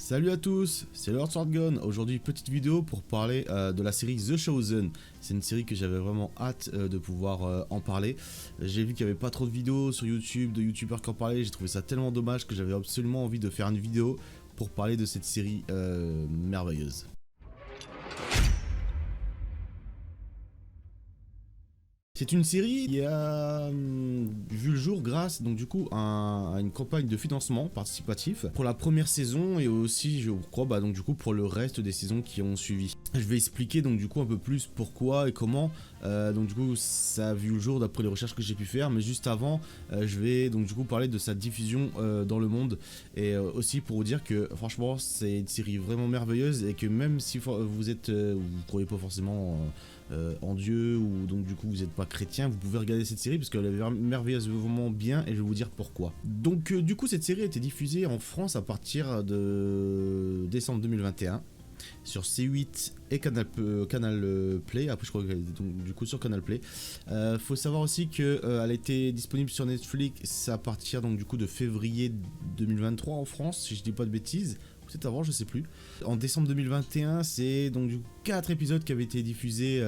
Salut à tous, c'est Lord Swordgun. Aujourd'hui, petite vidéo pour parler de la série The Chosen. C'est une série que j'avais vraiment hâte de pouvoir en parler. J'ai vu qu'il n'y avait pas trop de vidéos sur YouTube, de youtubeurs qui en parlaient. J'ai trouvé ça tellement dommage que j'avais absolument envie de faire une vidéo pour parler de cette série merveilleuse. C'est une série qui a vu le jour grâce donc du coup à une campagne de financement participatif pour la première saison et aussi je crois donc du coup pour le reste des saisons qui ont suivi. Je vais expliquer donc du coup un peu plus pourquoi et comment donc du coup ça a vu le jour d'après les recherches que j'ai pu faire, mais juste avant je vais donc du coup parler de sa diffusion dans le monde et aussi pour vous dire que franchement c'est une série vraiment merveilleuse et que même si vous êtes vous croyez pas forcément en Dieu ou donc du coup vous n'êtes pas chrétien, vous pouvez regarder cette série parce qu'elle est merveilleusement bien et je vais vous dire pourquoi. Donc du coup cette série a été diffusée en France à partir de décembre 2021 sur C8 et Canal Play. Après je crois qu'elle est donc du coup sur Canal Play. Faut savoir aussi que elle a été disponible sur Netflix à partir donc du coup de février 2023 en France, si je dis pas de bêtises. Peut-être avant, je sais plus. En décembre 2021, c'est donc du coup 4 épisodes qui avaient été diffusés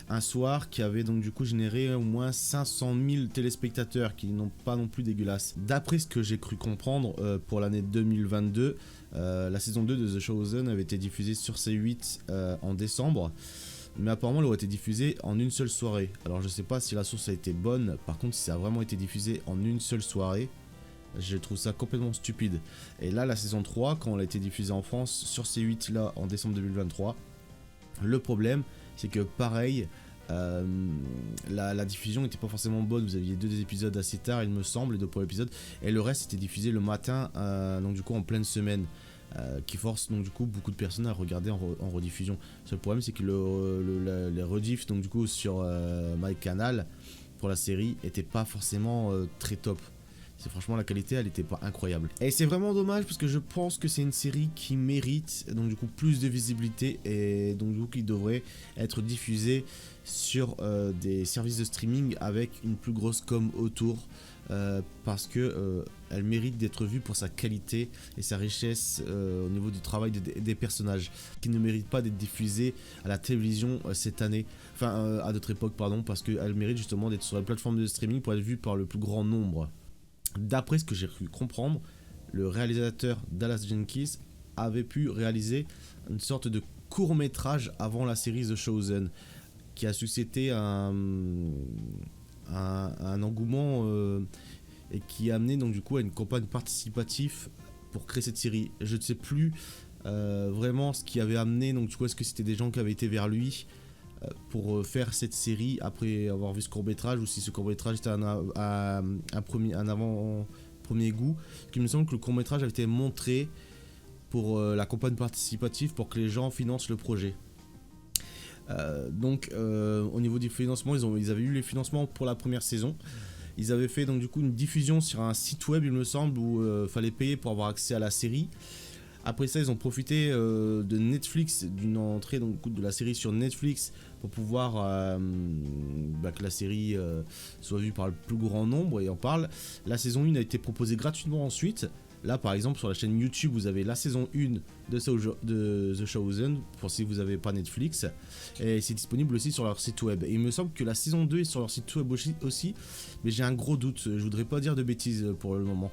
un soir, qui avaient donc du coup généré au moins 500 000 téléspectateurs, qui n'ont pas non plus dégueulasse. D'après ce que j'ai cru comprendre pour l'année 2022, la saison 2 de The Chosen avait été diffusée sur C8 en décembre. Mais apparemment elle aurait été diffusée en une seule soirée. Alors je sais pas si la source a été bonne, par contre si ça a vraiment été diffusé en une seule soirée, je trouve ça complètement stupide. Et là, la saison 3, quand elle a été diffusée en France sur C8 là en décembre 2023, le problème, c'est que pareil, la diffusion n'était pas forcément bonne. Vous aviez 2 épisodes assez tard, il me semble, les 2 premiers épisodes, et le reste était diffusé le matin, donc du coup en pleine semaine. Qui force donc du coup beaucoup de personnes à regarder en rediffusion. Le seul problème, c'est que les rediffs donc du coup sur MyCanal pour la série n'étaient pas forcément très top. C'est franchement la qualité elle était pas incroyable. Et c'est vraiment dommage parce que je pense que c'est une série qui mérite donc du coup plus de visibilité et donc du coup qui devrait être diffusée sur des services de streaming avec une plus grosse com autour parce que elle mérite d'être vue pour sa qualité et sa richesse au niveau du travail des personnages qui ne méritent pas d'être diffusés à la télévision cette année, enfin à d'autres époques pardon, parce qu'elle mérite justement d'être sur la plateforme de streaming pour être vue par le plus grand nombre. D'après ce que j'ai pu comprendre, le réalisateur Dallas Jenkins avait pu réaliser une sorte de court-métrage avant la série The Chosen, qui a suscité un engouement et qui a amené donc du coup à une campagne participative pour créer cette série. Je ne sais plus vraiment ce qui avait amené, donc du coup est-ce que c'était des gens qui avaient été vers lui pour faire cette série après avoir vu ce court-métrage, ou si ce court-métrage était un avant-premier goût. Il me semble que le court-métrage avait été montré pour la campagne participative pour que les gens financent le projet. Donc au niveau du financement, ils avaient eu les financements pour la première saison. Ils avaient fait donc du coup une diffusion sur un site web, il me semble, où fallait payer pour avoir accès à la série. Après ça, ils ont profité de Netflix, d'une entrée donc, de la série sur Netflix pour pouvoir que la série soit vue par le plus grand nombre et en parle. La saison 1 a été proposée gratuitement ensuite. Là, par exemple, sur la chaîne YouTube, vous avez la saison 1 de The Chosen, pour si vous n'avez pas Netflix. Et c'est disponible aussi sur leur site web. Et il me semble que la saison 2 est sur leur site web aussi, mais j'ai un gros doute. Je voudrais pas dire de bêtises pour le moment.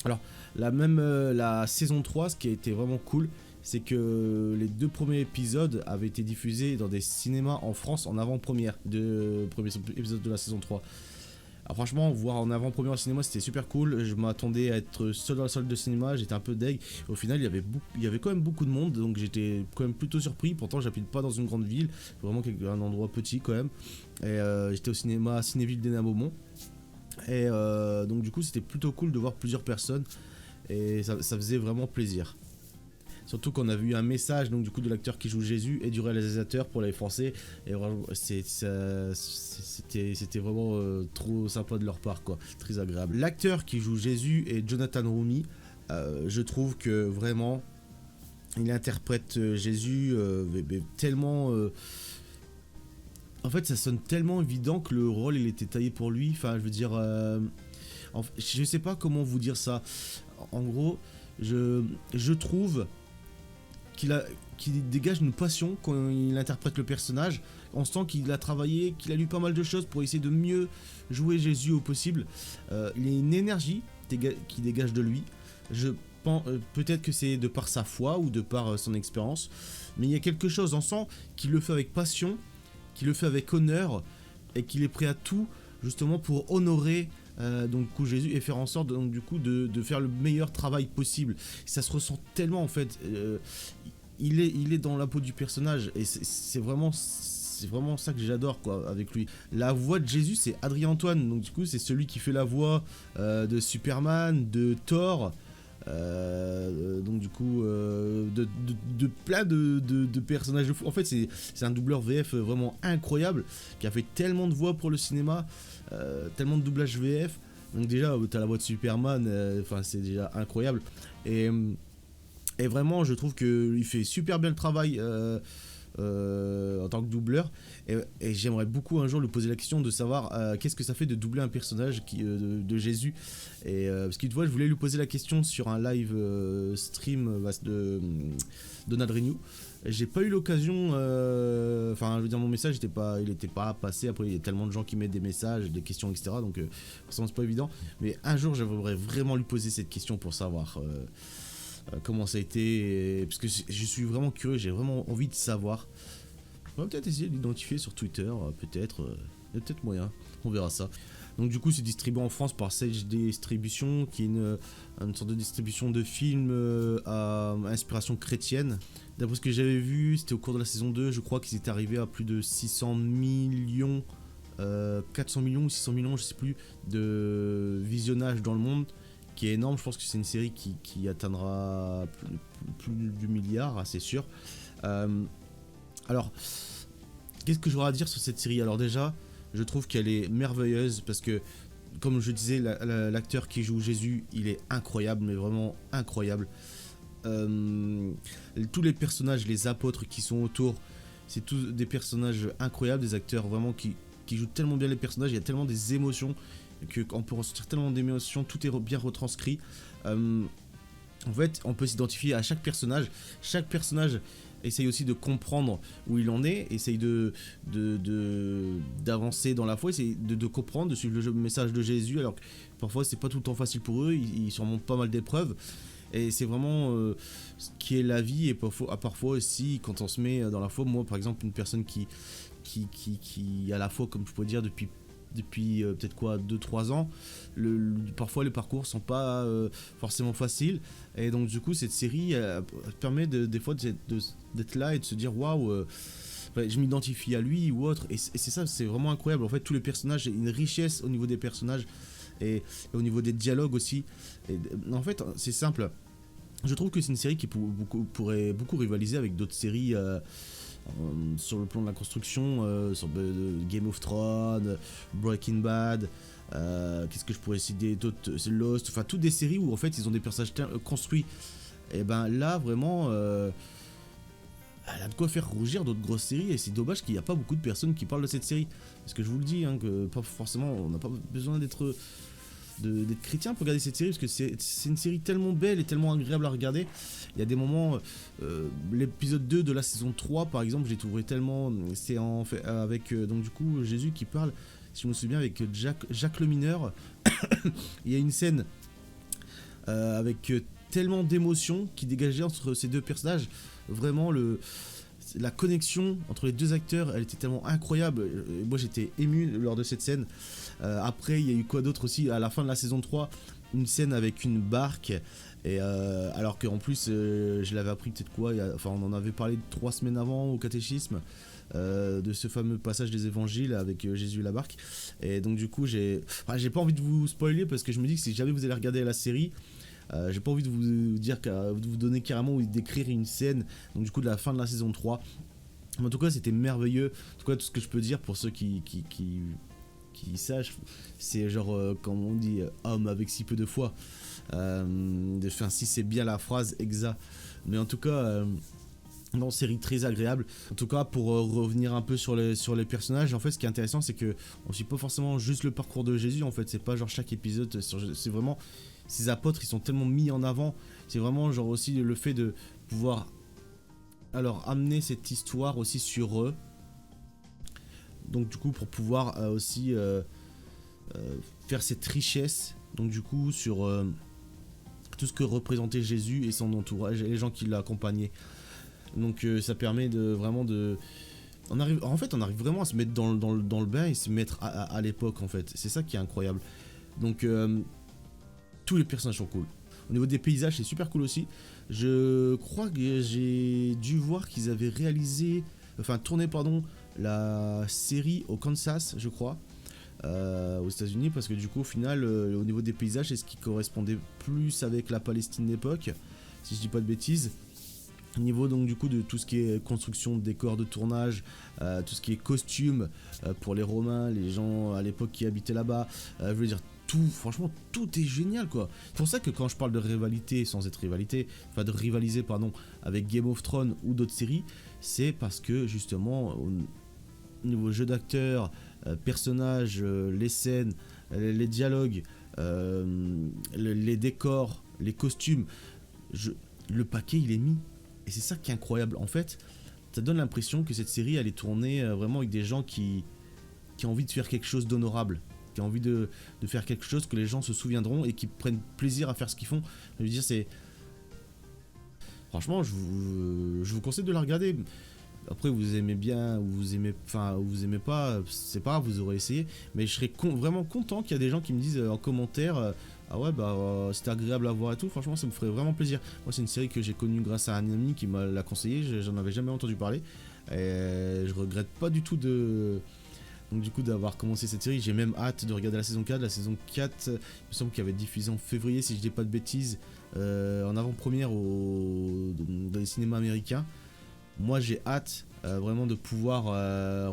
Alors, la saison 3, ce qui a été vraiment cool, c'est que les 2 premiers épisodes avaient été diffusés dans des cinémas en France en avant-première de premiers épisodes de la saison 3. Alors franchement, voir en avant-première au cinéma, c'était super cool. Je m'attendais à être seul dans la salle de cinéma, j'étais un peu deg. Au final, il y avait quand même beaucoup de monde, donc j'étais quand même plutôt surpris. Pourtant, j'habite pas dans une grande ville, vraiment un endroit petit quand même. Et j'étais au cinéma Cinéville d'Hénin-Beaumont. Et donc du coup c'était plutôt cool de voir plusieurs personnes et ça faisait vraiment plaisir. Surtout qu'on a vu un message donc du coup de l'acteur qui joue Jésus et du réalisateur pour les Français, et vraiment c'était vraiment trop sympa de leur part quoi, très agréable. L'acteur qui joue Jésus est Jonathan Roumie. Je trouve que vraiment il interprète Jésus tellement en fait, ça sonne tellement évident que le rôle il était taillé pour lui. Enfin, je veux dire, je sais pas comment vous dire ça. En gros, je trouve qu'il dégage une passion quand il interprète le personnage. On sent qu'il a travaillé, qu'il a lu pas mal de choses pour essayer de mieux jouer Jésus au possible. Il y a une énergie qui dégage de lui. Je pense peut-être que c'est de par sa foi ou de par son expérience, mais il y a quelque chose, on sent qu'il le fait avec passion, qu'il le fait avec honneur et qu'il est prêt à tout justement pour honorer donc du coup, Jésus et faire en sorte donc du coup de faire le meilleur travail possible. Ça se ressent tellement en fait. Il est dans la peau du personnage et c'est vraiment ça que j'adore quoi avec lui. La voix de Jésus, c'est Adrien Antoine, donc du coup c'est celui qui fait la voix de Superman, de Thor, donc du coup de plein de personnages de fou. En fait c'est un doubleur VF vraiment incroyable qui a fait tellement de voix pour le cinéma, tellement de doublage VF. Donc déjà t'as la voix de Superman, enfin c'est déjà incroyable et vraiment je trouve qu'il fait super bien le travail en tant que doubleur et j'aimerais beaucoup un jour lui poser la question de savoir qu'est-ce que ça fait de doubler un personnage de Jésus et parce que tu vois je voulais lui poser la question sur un live stream de Donald Renew. J'ai pas eu l'occasion, enfin je veux dire mon message il était pas passé, après il y a tellement de gens qui mettent des messages, des questions etc, donc forcément c'est pas évident, mais un jour j'aimerais vraiment lui poser cette question pour savoir comment ça a été, parce que je suis vraiment curieux, j'ai vraiment envie de savoir. On va peut-être essayer de l'identifier sur Twitter, peut-être, il y a peut-être moyen, on verra ça. Donc du coup c'est distribué en France par Sage Distribution, qui est une sorte de distribution de films à inspiration chrétienne. D'après ce que j'avais vu, c'était au cours de la saison 2, je crois qu'ils étaient arrivés à plus de 600 millions, 400 millions ou 600 millions, je sais plus, de visionnages dans le monde, qui est énorme. Je pense que c'est une série qui atteindra plus du milliard, c'est sûr. Alors, qu'est-ce que j'aurais à dire sur cette série? Alors déjà, je trouve qu'elle est merveilleuse parce que, comme je disais, l'acteur qui joue Jésus, il est incroyable, mais vraiment incroyable. Tous les personnages, les apôtres qui sont autour, c'est tous des personnages incroyables, des acteurs vraiment qui jouent tellement bien les personnages, il y a tellement des émotions, qu'on peut ressentir tellement d'émotions, tout est bien retranscrit. En fait, on peut s'identifier à chaque personnage. Chaque personnage essaye aussi de comprendre où il en est, essaye d'avancer dans la foi, essaye de comprendre, de suivre le message de Jésus, alors que parfois c'est pas tout le temps facile pour eux, ils surmontent pas mal d'épreuves. Et c'est vraiment ce qui est la vie, et parfois aussi quand on se met dans la foi, moi par exemple une personne qui a la foi, comme je pourrais dire, depuis peut-être quoi 2-3 ans, parfois les parcours sont pas forcément faciles, et donc du coup cette série permet des fois d'être là et de se dire waouh, je m'identifie à lui ou autre, et c'est ça, c'est vraiment incroyable. En fait tous les personnages, il y a une richesse au niveau des personnages et au niveau des dialogues aussi, et en fait c'est simple, je trouve que c'est une série qui pourrait beaucoup rivaliser avec d'autres séries sur le plan de la construction, sur Game of Thrones, Breaking Bad, qu'est-ce que je pourrais citer d'autres, c'est Lost, enfin toutes des séries où en fait ils ont des personnages construits. Et ben là vraiment elle a de quoi faire rougir d'autres grosses séries, et c'est dommage qu'il n'y a pas beaucoup de personnes qui parlent de cette série, parce que je vous le dis que pas forcément, on n'a pas besoin d'être chrétien pour regarder cette série, parce que c'est une série tellement belle et tellement agréable à regarder. Il y a des moments, l'épisode 2 de la saison 3 par exemple, j'ai trouvé tellement, c'est en fait avec donc du coup Jésus qui parle, si je me souviens, avec Jacques le mineur. Il y a une scène avec tellement d'émotions qui dégageait entre ces deux personnages, vraiment la connexion entre les deux acteurs, elle était tellement incroyable. Moi j'étais ému lors de cette scène. Après il y a eu quoi d'autre aussi à la fin de la saison 3, une scène avec une barque, et alors qu'en plus je l'avais appris peut-être quoi, on en avait parlé 3 semaines avant au catéchisme, de ce fameux passage des évangiles avec Jésus et la barque. Et donc du coup j'ai pas envie de vous spoiler, parce que je me dis que si jamais vous allez regarder la série, j'ai pas envie de vous dire, de vous donner carrément ou d'écrire une scène donc du coup de la fin de la saison 3. Mais en tout cas c'était merveilleux. En tout cas tout ce que je peux dire pour ceux qui sachent, c'est genre comme on dit, homme avec si peu de foi, si c'est bien la phrase exacte. Mais en tout cas non, série très agréable. En tout cas, pour revenir un peu sur les personnages, en fait, ce qui est intéressant, c'est que on suit pas forcément juste le parcours de Jésus. En fait, c'est pas genre chaque épisode, c'est vraiment, ces apôtres, ils sont tellement mis en avant. C'est vraiment genre aussi le fait de pouvoir alors amener cette histoire aussi sur eux. Donc du coup pour pouvoir aussi faire cette richesse. Donc du coup sur tout ce que représentait Jésus et son entourage et les gens qui l'accompagnaient. Donc ça permet de vraiment de... on arrive vraiment à se mettre dans le bain et se mettre à l'époque en fait. C'est ça qui est incroyable. Donc tous les personnages sont cool. Au niveau des paysages, c'est super cool aussi. Je crois que j'ai dû voir qu'ils avaient tourné la série au Kansas, je crois, aux États-Unis, parce que du coup, au final, au niveau des paysages, c'est ce qui correspondait plus avec la Palestine d'époque, si je dis pas de bêtises. Au niveau donc du coup de tout ce qui est construction de décors de tournage, tout ce qui est costume pour les Romains, les gens à l'époque qui habitaient là-bas, je veux dire tout, franchement tout est génial quoi. C'est pour ça que quand je parle de rivalité sans être rivalité, enfin de rivaliser pardon avec Game of Thrones ou d'autres séries, c'est parce que justement au niveau jeu d'acteurs, personnages, les scènes, les dialogues, les décors, les costumes, le paquet il est mis. Et c'est ça qui est incroyable. En fait, ça donne l'impression que cette série, elle est tournée vraiment avec des gens qui ont envie de faire quelque chose d'honorable, qui ont envie de faire quelque chose que les gens se souviendront et qui prennent plaisir à faire ce qu'ils font. Je veux dire, c'est... Franchement, je vous conseille de la regarder. Après, vous aimez bien ou vous aimez pas, c'est pas grave, vous aurez essayé. Mais je serais vraiment content qu'il y a des gens qui me disent en commentaire ah ouais, c'était agréable à voir et tout. Franchement, ça me ferait vraiment plaisir. Moi, c'est une série que j'ai connue grâce à un ami qui m'a l'a conseillé. J'en avais jamais entendu parler. Et je regrette pas du tout donc du coup d'avoir commencé cette série. J'ai même hâte de regarder la saison 4. La saison 4, il me semble qu'il y avait diffusé en février, si je dis pas de bêtises, en avant-première dans les cinémas américains. Moi, j'ai hâte vraiment de pouvoir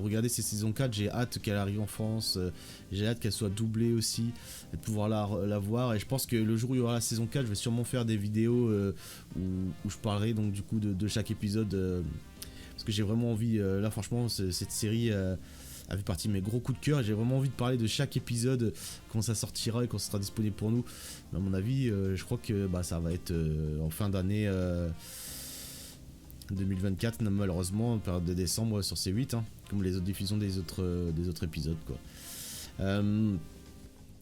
regarder ces saisons 4. J'ai hâte qu'elle arrive en France. J'ai hâte qu'elle soit doublée aussi. Et de pouvoir la voir. Et je pense que le jour où il y aura la saison 4, je vais sûrement faire des vidéos où je parlerai donc du coup de chaque épisode. Parce que j'ai vraiment envie, là franchement, cette série a fait partie de mes gros coups de cœur. J'ai vraiment envie de parler de chaque épisode quand ça sortira et quand ça sera disponible pour nous. Mais à mon avis, je crois que ça va être en fin d'année 2024, malheureusement, en période de décembre sur C8, hein, comme les autres diffusions des autres épisodes, quoi.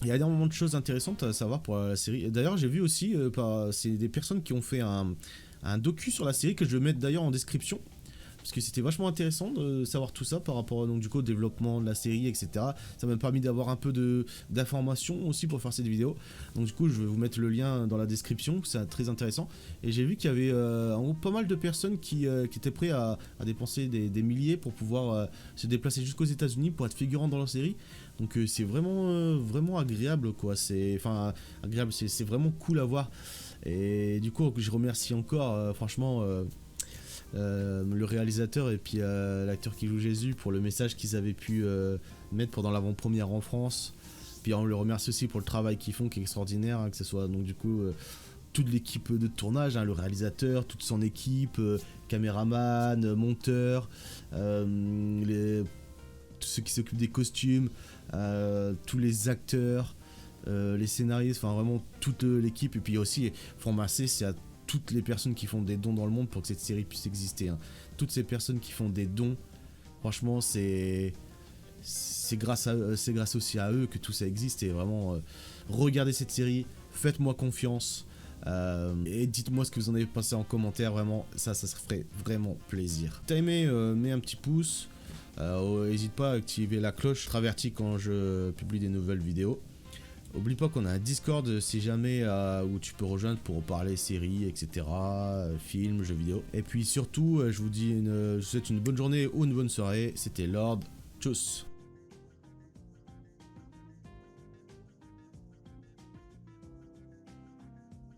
Il y a énormément de choses intéressantes à savoir pour la série. D'ailleurs, j'ai vu aussi, c'est des personnes qui ont fait un docu sur la série que je vais mettre d'ailleurs en description. Parce que c'était vachement intéressant de savoir tout ça par rapport donc, du coup, au développement de la série, etc. Ça m'a permis d'avoir un peu d'informations aussi pour faire cette vidéo. Donc du coup, je vais vous mettre le lien dans la description, c'est très intéressant. Et j'ai vu qu'il y avait en gros pas mal de personnes qui étaient prêts à dépenser des milliers pour pouvoir se déplacer jusqu'aux États-Unis pour être figurant dans leur série. Donc c'est vraiment agréable, quoi. C'est agréable, c'est vraiment cool à voir. Et du coup, je remercie encore, franchement... le réalisateur et puis l'acteur qui joue Jésus pour le message qu'ils avaient pu mettre pendant l'avant-première en France. Puis on le remercie aussi pour le travail qu'ils font qui est extraordinaire, hein, que ce soit donc du coup toute l'équipe de tournage, hein, le réalisateur, toute son équipe, caméraman, monteur, tous ceux qui s'occupent des costumes, tous les acteurs, les scénaristes, enfin vraiment toute l'équipe. Et puis aussi, faut remercier, c'est à toutes les personnes qui font des dons dans le monde pour que cette série puisse exister, hein. Toutes ces personnes qui font des dons, franchement c'est grâce aussi à eux que tout ça existe. Et vraiment regardez cette série, faites-moi confiance et dites-moi ce que vous en avez pensé en commentaire. Vraiment ça se ferait vraiment plaisir. Si t'as aimé, mets un petit pouce, n'hésite pas à activer la cloche, t'avertit quand je publie des nouvelles vidéos. Oublie pas qu'on a un Discord si jamais où tu peux rejoindre pour parler séries, etc., films, jeux vidéo. Et puis surtout, je vous souhaite une bonne journée ou une bonne soirée. C'était Lord. Tchuss.